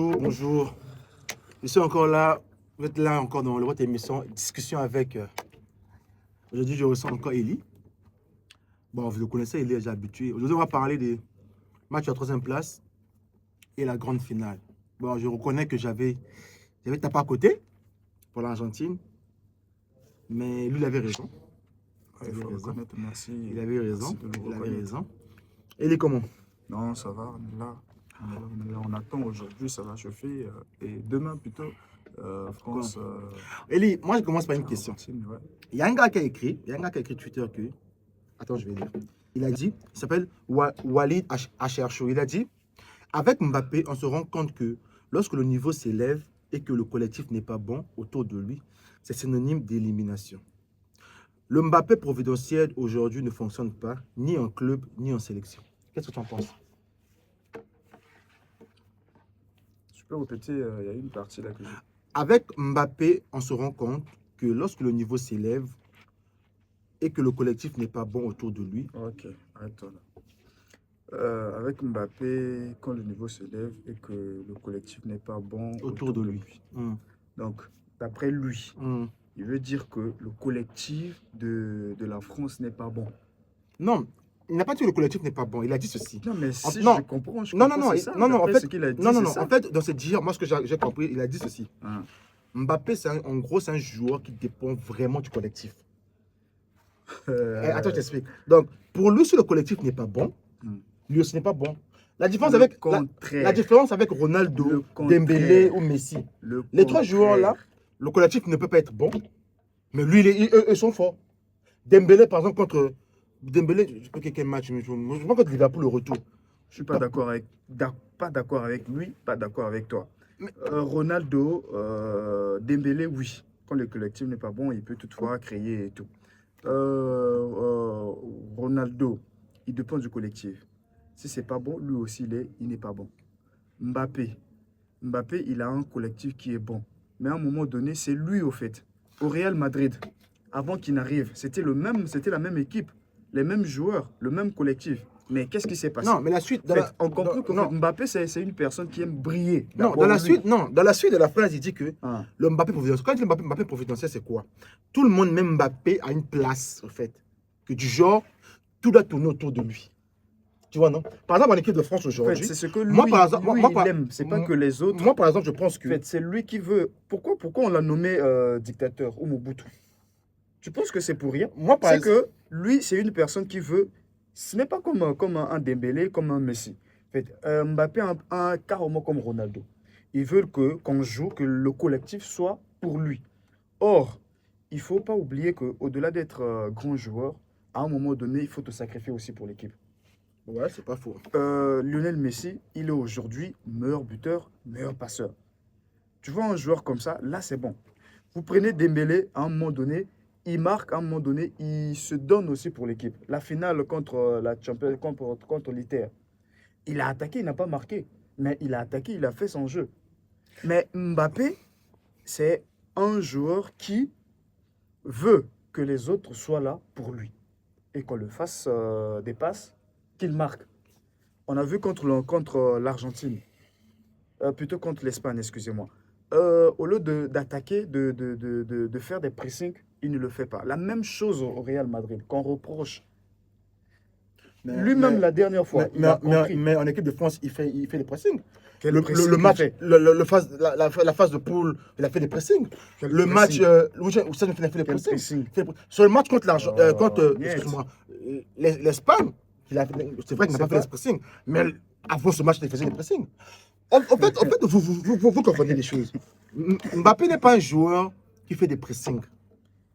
Bonjour. Je suis encore là. Vous êtes là encore dans votre émission Discussion avec. Aujourd'hui, je ressens encore Eli. Bon, vous le connaissez, Eli est déjà habitué. Aujourd'hui, on va parler des matchs à la troisième place et la grande finale. Bon, je reconnais que j'avais tapé à côté pour l'Argentine, mais lui, il avait raison. Il faut reconnaître, merci. Il avait raison. Merci de le Il avait reconnaître. raison. Eli, comment? Non, ça va, on est là. On attend aujourd'hui, ça va chauffer. Et demain, plutôt, France. Eli, moi, je commence par une question. Argentine, ouais. Il y a un gars qui a écrit Twitter que. Attends, je vais lire. Il a dit, il s'appelle Walid Acharcho. Il a dit, avec Mbappé, on se rend compte que lorsque le niveau s'élève et que le collectif n'est pas bon autour de lui, c'est synonyme d'élimination. Le Mbappé providentiel aujourd'hui ne fonctionne pas, ni en club, ni en sélection. Qu'est-ce que tu en penses? Je peux répéter, il y a une partie là que j'ai. Avec Mbappé, on se rend compte que lorsque le niveau s'élève et que le collectif n'est pas bon autour de lui. Ok, arrête-toi là. Avec Mbappé, quand le niveau s'élève et que le collectif n'est pas bon Autour de lui. Donc, d'après lui, il veut dire que le collectif de la France n'est pas bon. Non, il n'a pas dit que le collectif n'est pas bon. Il a dit ceci. Non, mais si non, je comprends, non, c'est ça. en fait, ce qu'il a dit, non, ça. en fait, dans ce dire, moi, ce que j'ai compris, il a dit ceci. Mbappé, en gros, c'est un joueur qui dépend vraiment du collectif. Attends, je t'explique. Donc, pour lui, si le collectif n'est pas bon, lui aussi n'est pas bon. La différence, la différence avec Ronaldo, Dembélé ou Messi, les trois joueurs-là, le collectif ne peut pas être bon, mais lui, eux sont forts. Dembélé, par exemple, contre... Dembélé, je ne sais pas quel match, mais je vois contre Liverpool le retour. Je suis pas d'accord avec lui, pas d'accord avec toi. Ronaldo, Dembélé, oui. Quand le collectif n'est pas bon, il peut toutefois créer et tout. Ronaldo, il dépend du collectif. Si c'est pas bon, lui aussi, il n'est pas bon. Mbappé, il a un collectif qui est bon. Mais à un moment donné, c'est lui, au fait. Au Real Madrid, avant qu'il n'arrive, c'était la même équipe, les mêmes joueurs, le même collectif. Mais qu'est-ce qui s'est passé? Non, mais la suite... on comprend que Mbappé, c'est une personne qui aime briller. Non, dans la suite de la phrase, il dit que le Mbappé providentiel. Quand il dit Mbappé providentiel, c'est quoi? Tout le monde, même Mbappé, a une place, en fait. Que du genre, tout doit tourner autour de lui. Tu vois, non? Par exemple, en équipe de France aujourd'hui... En fait, c'est ce que lui, il aime. C'est pas que les autres... Moi, par exemple, je pense que... En fait, c'est lui qui veut... Pourquoi on l'a nommé dictateur ou Mobutu? Tu penses que c'est pour rien? C'est que lui, c'est une personne qui veut... Ce n'est pas comme un Dembélé, comme un Messi. En fait, Mbappé a un carrément comme Ronaldo. Ils veulent qu'on joue, que le collectif soit pour lui. Or, il ne faut pas oublier qu'au-delà d'être grand joueur, à un moment donné, il faut te sacrifier aussi pour l'équipe. Ouais, c'est pas faux. Lionel Messi, il est aujourd'hui meilleur buteur, meilleur passeur. Tu vois un joueur comme ça, là c'est bon. Vous prenez Dembélé, à un moment donné, il marque, à un moment donné, il se donne aussi pour l'équipe. La finale contre la Champions, contre l'Inter, il a attaqué, il n'a pas marqué. Mais il a attaqué, il a fait son jeu. Mais Mbappé, c'est un joueur qui veut que les autres soient là pour lui. Et qu'on le fasse des passes, qu'il marque. On a vu contre l'Argentine, plutôt contre l'Espagne, excusez-moi. Au lieu d'attaquer, de faire des pressings, il ne le fait pas. La même chose au Real Madrid, qu'on reproche. Lui-même, la dernière fois, mais en équipe de France, il fait des pressings. Le match, la phase de poule, il a fait des pressings. Le match, où ça il a fait des pressings. Sur le match contre l'Espagne, c'est vrai qu'il n'a pas fait des pressings. Mais avant ce match, il faisait des pressings. En fait, vous comprenez les choses. Mbappé n'est pas un joueur qui fait des pressings.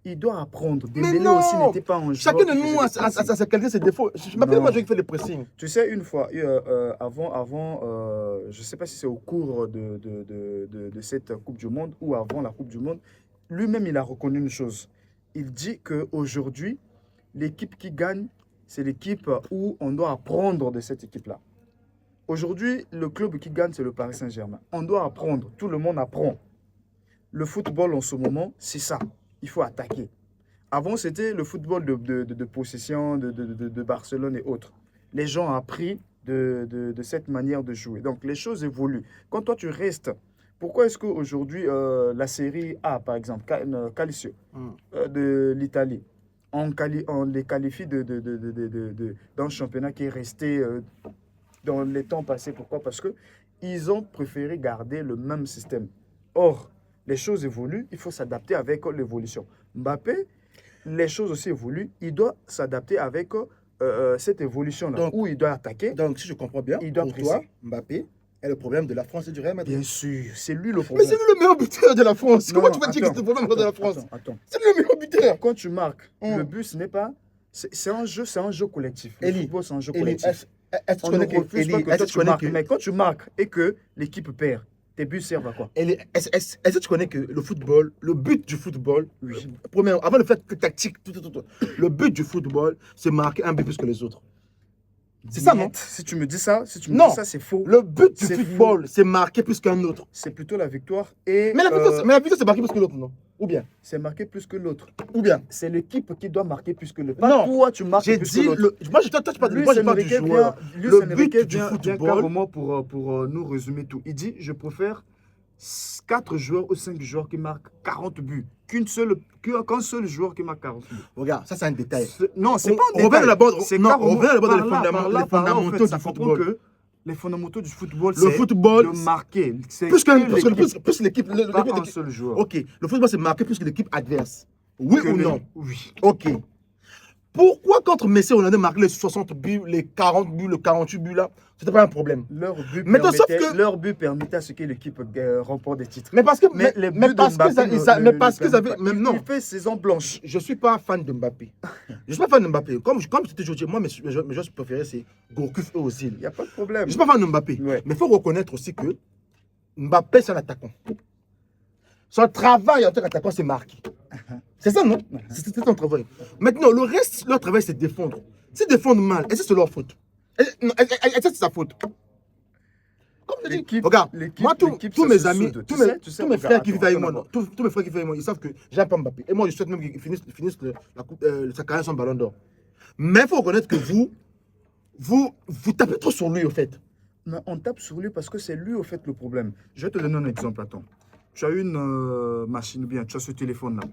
Il doit apprendre. Dembélé aussi n'était pas un joueur. Chacun de nous a sa qualité, ses défauts. Je m'appelle pas un joueur qui fait des pressings. Tu sais, une fois, je ne sais pas si c'est au cours de cette Coupe du Monde ou avant la Coupe du Monde, lui-même, il a reconnu une chose. Il dit qu'aujourd'hui, l'équipe qui gagne, c'est l'équipe où on doit apprendre de cette équipe-là. Aujourd'hui, le club qui gagne, c'est le Paris Saint-Germain. On doit apprendre. Tout le monde apprend. Le football, en ce moment, c'est ça. Il faut attaquer. Avant, c'était le football de possession de Barcelone et autres. Les gens ont appris de cette manière de jouer. Donc, les choses évoluent. Quand toi, tu restes, pourquoi est-ce qu'aujourd'hui, la série A, par exemple, Calcio, de l'Italie, on les qualifie d'un championnat qui est resté dans les temps passés. Pourquoi? Parce qu'ils ont préféré garder le même système. Or, les choses évoluent, il faut s'adapter avec l'évolution. Mbappé, les choses aussi évoluent, il doit s'adapter avec cette évolution-là, Donc, où il doit attaquer. Donc, si je comprends bien, Il doit pour presser. toi, Mbappé est le problème de la France et du Real Madrid. Bien sûr, c'est lui le Mais problème. c'est lui le meilleur buteur de la France. Non, Comment non, tu peux dire que c'est le problème de la France? Attends. C'est lui le meilleur buteur. Quand tu marques, Hum. le but, ce n'est pas... C'est un jeu collectif. Le Eli, football, c'est un jeu Eli, collectif. est-ce que tu On connais ne que refuse Eli, pas que est-ce toi, que tu tu connais marques. que Mais quand tu marques et que l'équipe perd, tes buts servent à quoi? Eli, est-ce que tu connais que le football, le but du football, Oui. avant le fait tactique, tout, le but du football, c'est marquer un but plus que les autres. C'est ça, non? Si tu me dis ça, Non. c'est faux. Le but du C'est football, c'est marquer plus qu'un autre. C'est plutôt la victoire. Et Mais la victoire, c'est marquer plus que l'autre, non? Ou bien? c'est marqué plus que l'autre. Ou bien? C'est l'équipe qui doit marquer plus que l'autre. Pas Non. toi, tu marques J'ai plus dit, que l'autre. moi je touche pas de Luis moi, je parle du Enrique joueur. Luis Le Enrique but du vient football, carrément pour nous résumer tout. Il dit, je préfère 4 joueurs ou 5 joueurs qui marquent 40 buts qu'un seul joueur qui marque 40 buts. regarde, ça c'est un détail. Non, c'est pas un On revient détail. d'abord C'est non, carrément on revient d'abord dans par les là, fondamentaux en fait, du ça comprend football. que les fondamentaux du football, Le c'est football, de marquer. C'est plus que l'équipe, plus l'équipe. pas un seul joueur. Ok, le football c'est marquer plus que l'équipe adverse. Oui Que ou le- non? Oui. Ok. Pourquoi contre Messi on a marqué les 60 buts, les 40 buts, le 48 buts là? C'était pas un problème. Maintenant, sauf que- Leur but permettait à ce que l'équipe remporte des titres. Mais parce que, Mais les buts mais de parce Mbappé mais parce qu'ils avaient, même non. Il fait saison blanche. Je suis pas fan de Mbappé. Je suis pas fan de Mbappé. Comme je t'ai toujours dit, moi mes joueurs préférés c'est Gourcuff et Ozil. Il n'y a pas de problème. Je suis pas fan de Mbappé. Ouais. Mais il faut reconnaître aussi que Mbappé, c'est un attaquant. Son travail en tant qu'attaquant, c'est marqué. C'est ça, non? C'est son travail. Maintenant, le reste, leur travail, c'est défendre. S'ils défendent mal, est-ce que c'est leur faute? Est-ce que c'est sa faute? Comme je dis, L'équipe- regarde, l'équipe- moi, l'équipe, tous ça mes se amis, soude. tous Tu mes sais, tous mes regarde, frères qui vivent avec attends, moi, tous mes frères qui vivent avec moi, ils savent que j'aime pas Mbappé. Et moi, je souhaite même qu'il finisse sa carrière sans ballon d'or. Mais il faut reconnaître que vous tapez trop sur lui, au fait. Mais on tape sur lui parce que c'est lui, au fait, le problème. Je vais te donner un exemple, attends. Tu as une machine, ou bien tu as ce téléphone-là,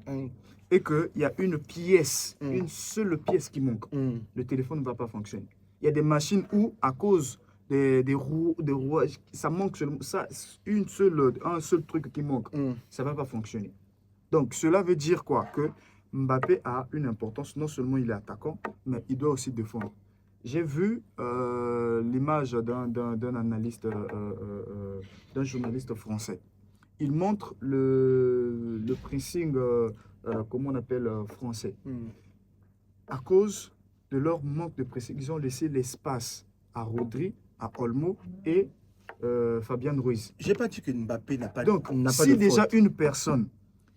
et qu'il y a une pièce, une seule pièce qui manque. Le téléphone ne va pas fonctionner. Il y a des machines où, à cause des rouages, ça manque seulement, un seul truc qui manque. Ça ne va pas fonctionner. Donc, cela veut dire quoi? Que Mbappé a une importance. Non seulement il est attaquant, mais il doit aussi défendre. J'ai vu l'image d'un analyste, d'un journaliste français. Il montre le pressing, comment on appelle, français. À cause de leur manque de pressing, ils ont laissé l'espace à Rodri, à Olmo et Fabian Ruiz. J'ai pas dit que Mbappé n'a pas Donc, n'a pas si de déjà faute.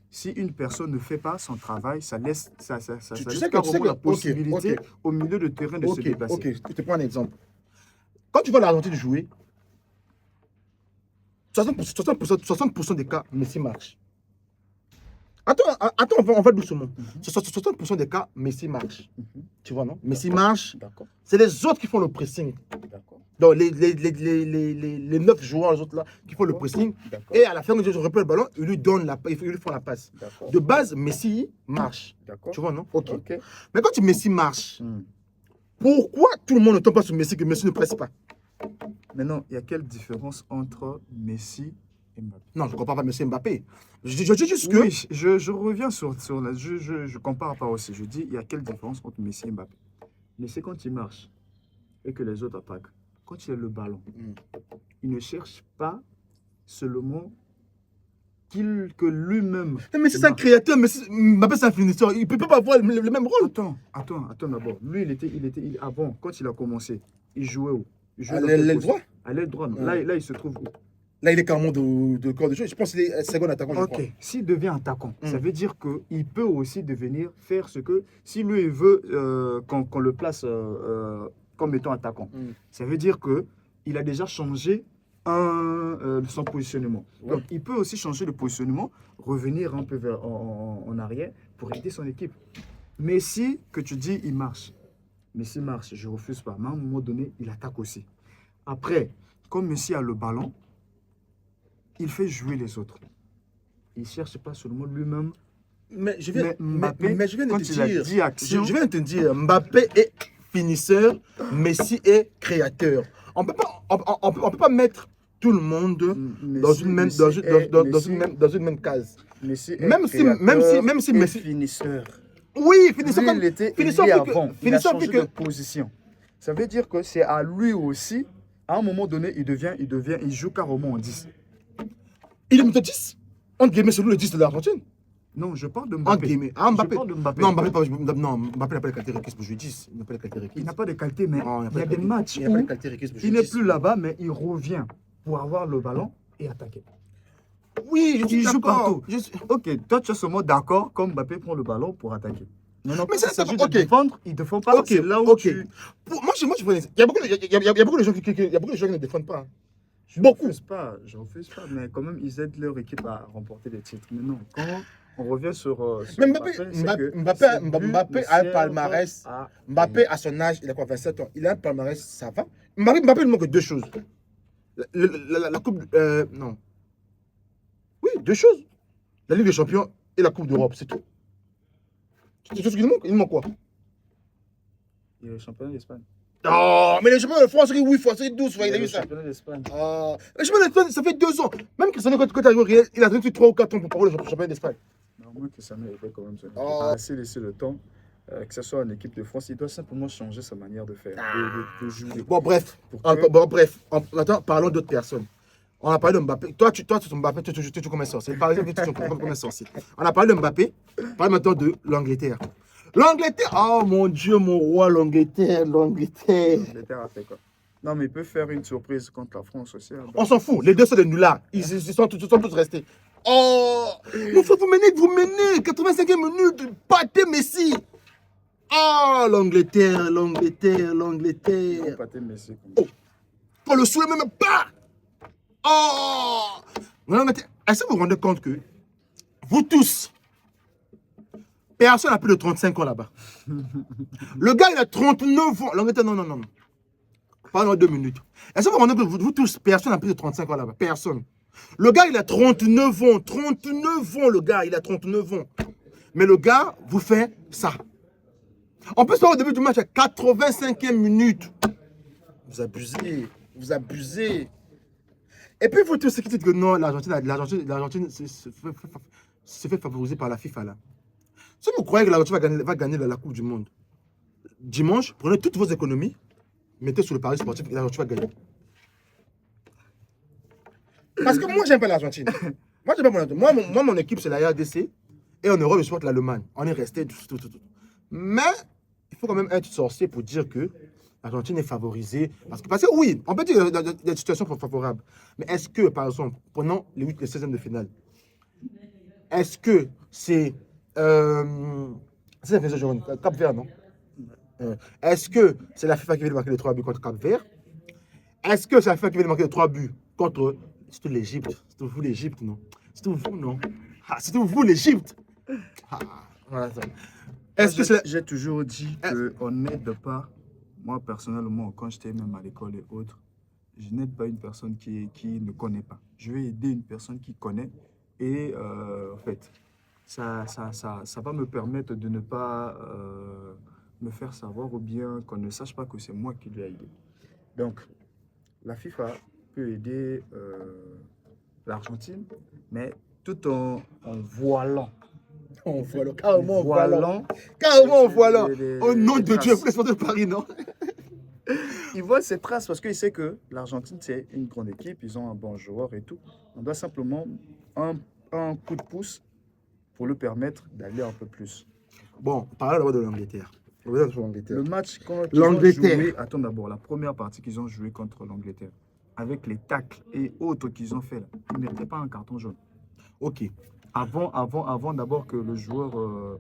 si une personne ne fait pas son travail, ça laisse, ça Tu laisse sais que- carrément la ok, possibilité ok. au milieu de terrain de se déplacer. Ok, je te prends un exemple. Quand tu vois l'Argentine jouer, 60% des cas, Messi marche. Attends, on va doucement. 60% des cas, Messi marche. Tu vois, non? Messi marche, D'accord, c'est les autres qui font le pressing. d'accord, Donc, les 9 joueurs, les autres là, qui font le pressing. d'accord, Et à la fin, ils repèrent le ballon, ils lui font la passe. d'accord, De base, Messi marche. d'accord. Tu vois, non? Ok. Ok. Mais quand Messi marche, pourquoi tout le monde ne tombe pas sur Messi que Messi ne presse pas? Maintenant, il y a quelle différence entre Messi et Mbappé? Non, je ne compare pas Messi et Mbappé. Je dis juste que... Oui, je reviens sur la... Je compare pas aussi. Je dis, il y a quelle différence entre Messi et Mbappé? Messi, quand il marche et que les autres attaquent, quand il a le ballon, il ne cherche pas seulement que lui-même... Mais c'est un créateur, Mbappé c'est un finisseur. Il ne peut pas avoir le même rôle. Attends d'abord. Lui, avant, quand il a commencé, il jouait où? Il jouait À dans quel l'aile poste? droit. À l'aile droit, non. Ouais. Là, il se trouve où? Là, il est carrément de corps de jeu. Je pense qu'il est second attaquant, je crois. Ok, s'il devient attaquant, ça veut dire qu'il peut aussi devenir faire ce que, si lui il veut qu'on le place comme étant attaquant, ça veut dire qu'il a déjà changé son positionnement. Ouais. Donc il peut aussi changer de positionnement, revenir un peu en arrière pour aider son équipe. Messi, que tu dis, il marche. Messi marche, je refuse pas. Mais à un moment donné, il attaque aussi. Après, comme Messi a le ballon, il fait jouer les autres. Il ne cherche pas seulement lui-même. Mais je viens, Mais Mbappé, mais je viens de quand te il a dire, dit action, je viens de te dire, Mbappé est finisseur, Messi est créateur. On peut pas mettre tout le monde dans Messi, une même, Messi dans une, est- dans Messi- une même, dans une même case. Messi est Même si créateur et Messi, finisseur. oui, finisseur Lui, comme, il était finisseur ailier plus que, avant. Il a finisseur changé plus de que, position. Ça veut dire que c'est à lui aussi, à un moment donné, il joue carrément en 10. il est numéro 10. Entre guillemets, c'est lui le 10 de l'Argentine. Non, je parle de Entre Mbappé. guillemets. Ah, Je Mbappé. parle de Mbappé. Non, Mbappé n'a pas les qualités requises pour jouer 10. Il n'a pas les qualités requises. Il n'a pas de qualité, mais Non, il y a des matchs il n'a pas les où qualités requises pour jouer il n'est 10. plus là-bas, mais il revient pour avoir le ballon et attaquer. Oui, je suis Il joue d'accord. partout. Ok, toi, tu es seulement d'accord quand Mbappé prend le ballon pour attaquer. Non, non, Mais quand ça, il s'agit ok. de défendre, il ne défend pas. Ok, C'est là où ok. tu... Moi, je prenais. Il y a beaucoup de gens qui ne défendent pas. Je Beaucoup. refuse pas, mais quand même, ils aident leur équipe à remporter des titres. Mais non, quand on revient sur Mais Mbappé, c'est que Mbappé ses buts a ne un servent palmarès. à Mbappé, rien. à son âge, il a quoi, 27 ans. Il a un palmarès, ça va. Mbappé il manque deux choses. La Coupe. Non. Oui, deux choses. La Ligue des Champions et la Coupe d'Europe, c'est tout. C'est tout ce qu'il manque. Il manque quoi? Il est le championnat d'Espagne. Oh, mais les championnats de France, c'est 8 fois, c'est 12 fois, Il il a est le eu ça. championnat d'Espagne. Les championnats d'Espagne, ça fait 2 ans. Même Cristiano, quand il a joué au Real, il a tenu 3 ou 4 ans pour parler le championnat d'Espagne. Normalement, Cristiano était quand même son équipe. Oh. Il a assez laissé le temps, que ce soit en équipe de France. Il doit simplement changer sa manière de faire, de jouer. Bon, bref. Pour que- Attends, parlons d'autres personnes. On a parlé de Mbappé. Toi, tu es Mbappé, tu comme un sorcier. Par exemple, tu comme un sorcier. On a parlé de Mbappé. Parle maintenant de l'Angleterre. L'Angleterre, oh mon Dieu, mon roi, l'Angleterre. L'Angleterre a fait quoi? Non, mais il peut faire une surprise contre la France aussi. Hein. On s'en fout. Les deux sont des nullards. Ils sont tous restés. Oh, mon frère, vous menez. 85e minute, pâté Messi. Ah, l'Angleterre. Ils ont pâté Messi. Quand le souhait même pas. Oh, est-ce que vous vous rendez compte que vous tous, personne n'a plus de 35 ans là-bas. Le gars, il a 39 ans. L'Angleterre, non. Pendant 2 minutes. Est-ce que vous vous rendez compte que vous tous, personne n'a plus de 35 ans là-bas? Personne. Le gars, il a 39 ans. 39 ans, le gars, il a 39 ans. Mais le gars vous fait ça. En plus, au début du match, à 85e minute. Vous abusez. Et puis, vous tous ceux qui disent que non, l'Argentine se fait favoriser par la FIFA là. Si vous croyez que l'Argentine va gagner la Coupe du Monde, dimanche, prenez toutes vos économies, mettez sur le pari sportif et l'Argentine va gagner. Parce que moi, j'aime pas l'Argentine. Moi, mon équipe, c'est la RDC. Et en Europe, je supporte l'Allemagne. On est resté tout. Mais il faut quand même être sorcier pour dire que l'Argentine est favorisée. Parce que oui, on peut dire qu'il y a des situations favorables. Mais est-ce que, par exemple, pendant les 8 et 16e de finale, est-ce que c'est... c'est Cap Vert, non? Est-ce que c'est la FIFA qui vient de marquer les 3 buts contre Cap Vert? Est-ce que c'est la FIFA qui vient de marquer les 3 buts contre... C'était l'Égypte. C'était vous l'Égypte, non? C'était vous, non? Ah, c'était vous l'Égypte. Ah, voilà ça. Est-ce que c'est... J'ai toujours dit qu'on n'aide pas, moi personnellement, quand j'étais même à l'école et autres, je n'aide pas une personne qui ne connaît pas. Je vais aider une personne qui connaît et en fait, ça va me permettre de ne pas me faire savoir ou bien qu'on ne sache pas que c'est moi qui lui ai aidé. Donc, la FIFA peut aider l'Argentine, mais tout en voilant. Carrément en voilant. Au nom de Dieu, vous de Paris, non? Il voit ses traces parce qu'il sait que l'Argentine, c'est une grande équipe, ils ont un bon joueur et tout. On doit simplement un coup de pouce pour le permettre d'aller un peu plus. Bon, parlons d'abord de l'Angleterre. Le match, quand ils ont joué, attends d'abord, la première partie qu'ils ont joué contre l'Angleterre, avec les tacles et autres qu'ils ont fait, là, ils ne méritaient pas un carton jaune. Ok. Avant d'abord que le joueur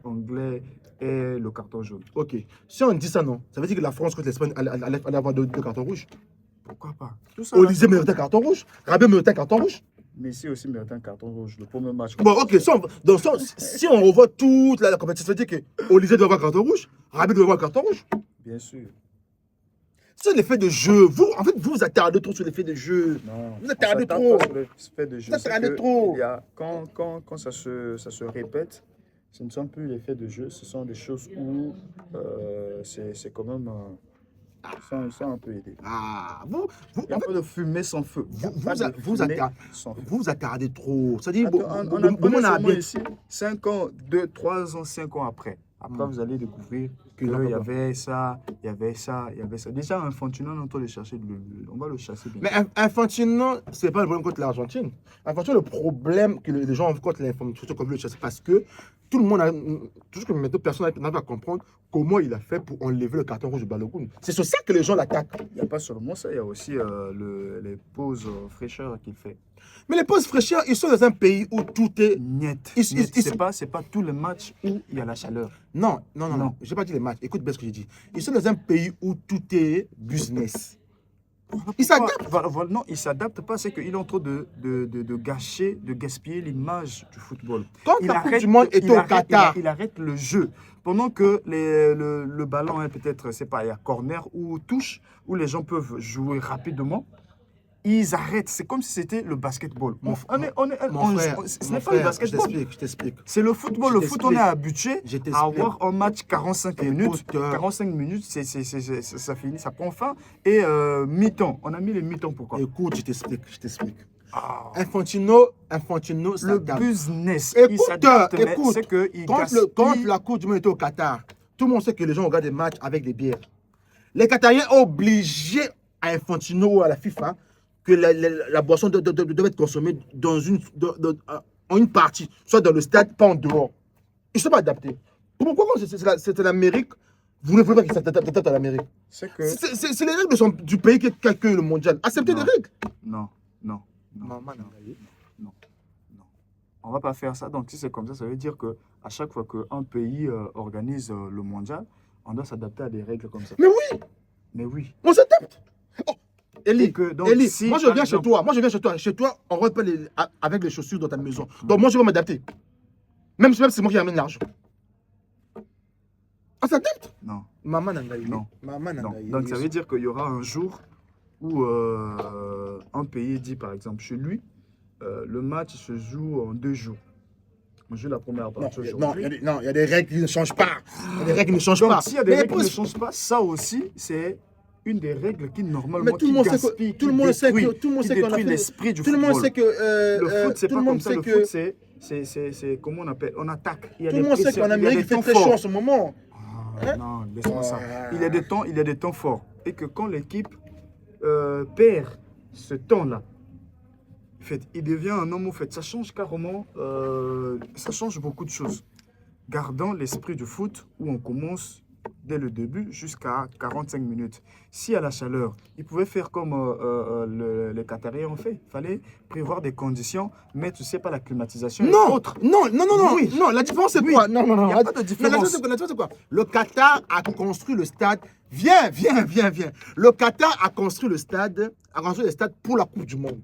anglais ait le carton jaune. Ok. Si on dit ça, non, ça veut dire que la France contre l'Espagne allait avoir 2 cartons rouges. Pourquoi pas? Olysée méritait un carton rouge. Rabé méritait un carton rouge. Messi aussi méritait un carton rouge, le premier match. Bon, ok. Si on revoit toute la compétition, ça veut dire que Olysée doit avoir un carton rouge. Rabé doit avoir un carton rouge. Bien sûr. C'est l'effet de jeu. Vous, en fait, vous vous attardez trop sur l'effet de jeu. Non, Vous attardez on s'attarde trop. pas sur le fait de jeu. Vous C'est attardez que trop. il y a, quand ça se répète, ce ne sont plus les faits de jeu, ce sont des choses où c'est quand même. Ça a un peu aidé. Ah, Il n'y a en fait, pas de fumée sans feu. Il y a vous, pas de vous, fumée attardez, sans feu. vous attardez trop. C'est-à-dire, Attends, on est on a seulement bien. ici 5 ans, 2, 3 ans, 5 ans après. Après, vous allez découvrir qu'il Qu'il en y a avait ça, il y avait ça, il y avait ça. Déjà, Infantino, on est en train de chercher, on va le chasser bien. Mais Infantino, c'est pas le problème contre l'Argentine. Infantino, le problème que les gens ont contre l'Infantino comme le chasse, parce que tout le monde a, tout ce que maintenant personne n'arrive à comprendre comment il a fait pour enlever le carton rouge de Balogun. C'est sur ça que les gens l'attaquent. Il n'y a pas seulement ça, il y a aussi les pauses fraîcheur qu'il fait. Mais les pauses fraîcheurs, ils sont dans un pays où tout est. Niet. Ils- Niet. ils- C'est pas tous les matchs où il y a la chaleur. Non, non, non, non. Non. J'ai pas dit les matchs. Écoute bien ce que j'ai dit. Ils sont dans un pays où tout est business. Ils s'adaptent. Non, il s'adapte pas, c'est qu'il est en train de gâcher, de gaspiller l'image du football. Quand la Coupe du Monde était au Qatar, Il arrête le jeu. Pendant que le ballon est peut-être, c'est pas, il y a corner ou touche, où les gens peuvent jouer rapidement, ils arrêtent. C'est comme si c'était le basketball. Mon Ce n'est mon pas le frère, basketball. je t'explique. C'est le football. Je Le foot, on est t'explique. habitué Je t'explique. à avoir un match 45 minutes. Écoute, 45 minutes, ça finit, ça prend fin. Et mi-temps. On a mis les mi-temps pourquoi? Écoute, je t'explique. Ah. Infantino Le s'adapte. business, Écoute, il s'adapte, mais écoute, c'est qu'il Quand gaspille. la Coupe du Monde était au Qatar, tout le monde sait que les gens regardent des matchs avec des bières. Les Qatariens ont obligé à Infantino ou à la FIFA que la boisson doit être consommée dans en une partie, soit dans le stade, pas en dehors. Ils ne sont pas adaptés. Pourquoi quand c'est l'Amérique, vous ne voulez pas qu'ils s'adaptent à l'Amérique? C'est que. C'est les règles du pays qui accueille le mondial. Acceptez Non. les règles. Non. On va pas faire ça. Donc, si c'est comme ça veut dire que à chaque fois qu'un pays organise le mondial, on doit s'adapter à des règles comme ça. Mais oui, Mais oui. on s'adapte. Oh, Et Eli, que, donc, Eli, si, moi je par viens exemple- chez toi. Moi je viens chez toi. Chez toi, on rentre pas avec les chaussures dans ta maison. Donc moi je vais m'adapter. Même si c'est moi qui ramène l'argent. On s'adapte. Non. Maman Nangaï. Non. Maman Non. Nangaï. Donc, ça veut dire qu'il y aura un jour où un pays dit, par exemple, chez lui, le match se joue en 2 jours. On joue la première Non, partie non, aujourd'hui. il y a des règles qui ne changent pas. Il y a des règles qui ne changent Donc, pas. s'il y a des Mais règles qui ne pose- changent pas, ça aussi, c'est une des règles qui, normalement, Mais tout le monde sait gaspille, que tout le monde sait que tout le monde qui sait qu'on a détruit fait. l'esprit du Tout le football. monde sait que Le foot, c'est tout pas le comme monde ça. sait Le que foot, c'est comment on appelle? On attaque. Il y a tout des le monde sait pressions, qu'en il y a Amérique des il fait temps très chaud en forts. ce moment. Hein? Non, laisse-moi ça. Ah. Il y a des temps forts. Et que quand l'équipe perd ce temps-là, en fait, il devient un homme au fait. Ça change carrément, ça change beaucoup de choses. Gardons l'esprit du foot où on commence dès le début jusqu'à 45 minutes. Si à la chaleur, ils pouvaient faire comme les Qatariens ont fait. Il fallait prévoir des conditions, mais tu sais pas la climatisation et Non, autres. non, Oui. non, la différence c'est Oui. quoi? Non, Il y a la- pas de la différence. différence c'est quoi? Le Qatar a construit le stade. Viens. Le Qatar a construit le stade pour la Coupe du Monde.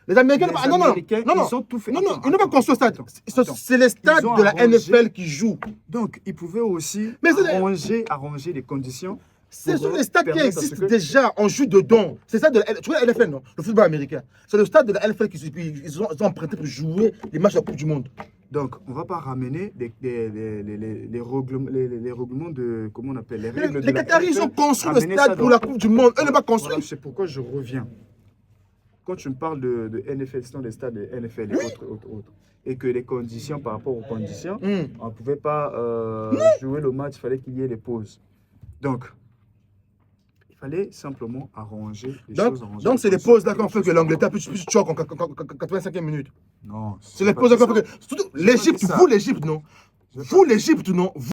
Les Américains, Les non, Américains, non, ils ont tout fait. non, Attends, ils n'ont pas construit le stade. attends. C'est les stades Ils ont de la arrangé- NFL qui jouent. Donc, ils pouvaient aussi Mais c'est- arranger les conditions. Ce sont pour les stades qui permettre à ce existent que- déjà, on joue dedans. C'est ça de la, tu vois la NFL, non? Le football américain. C'est le stade de la NFL ils ont emprunté pour jouer les matchs de la Coupe du Monde. Donc, on ne va pas ramener les règlements de. Comment on appelle? Les règles de Les la Qataris, ils NFL, ont construit le ramener ça stade pour dans- la Coupe du Monde. Eux n'ont pas Voilà, construit. c'est pourquoi je reviens. Quand tu me parles de NFL, ce sont des stades de NFL et autres. Et que les conditions, par rapport aux conditions, on ne pouvait pas jouer le match, il fallait qu'il y ait les pauses. Donc, il fallait simplement arranger les choses. arranger Donc c'est les pauses là qu'on fait que l'Angleterre puisse choc en 85e minute. Non. C'est les pas pauses là ça. qu'on fait que. Surtout l'Égypte, ça. vous l'Égypte, non? C'est pas- Vous l'Égypte, non?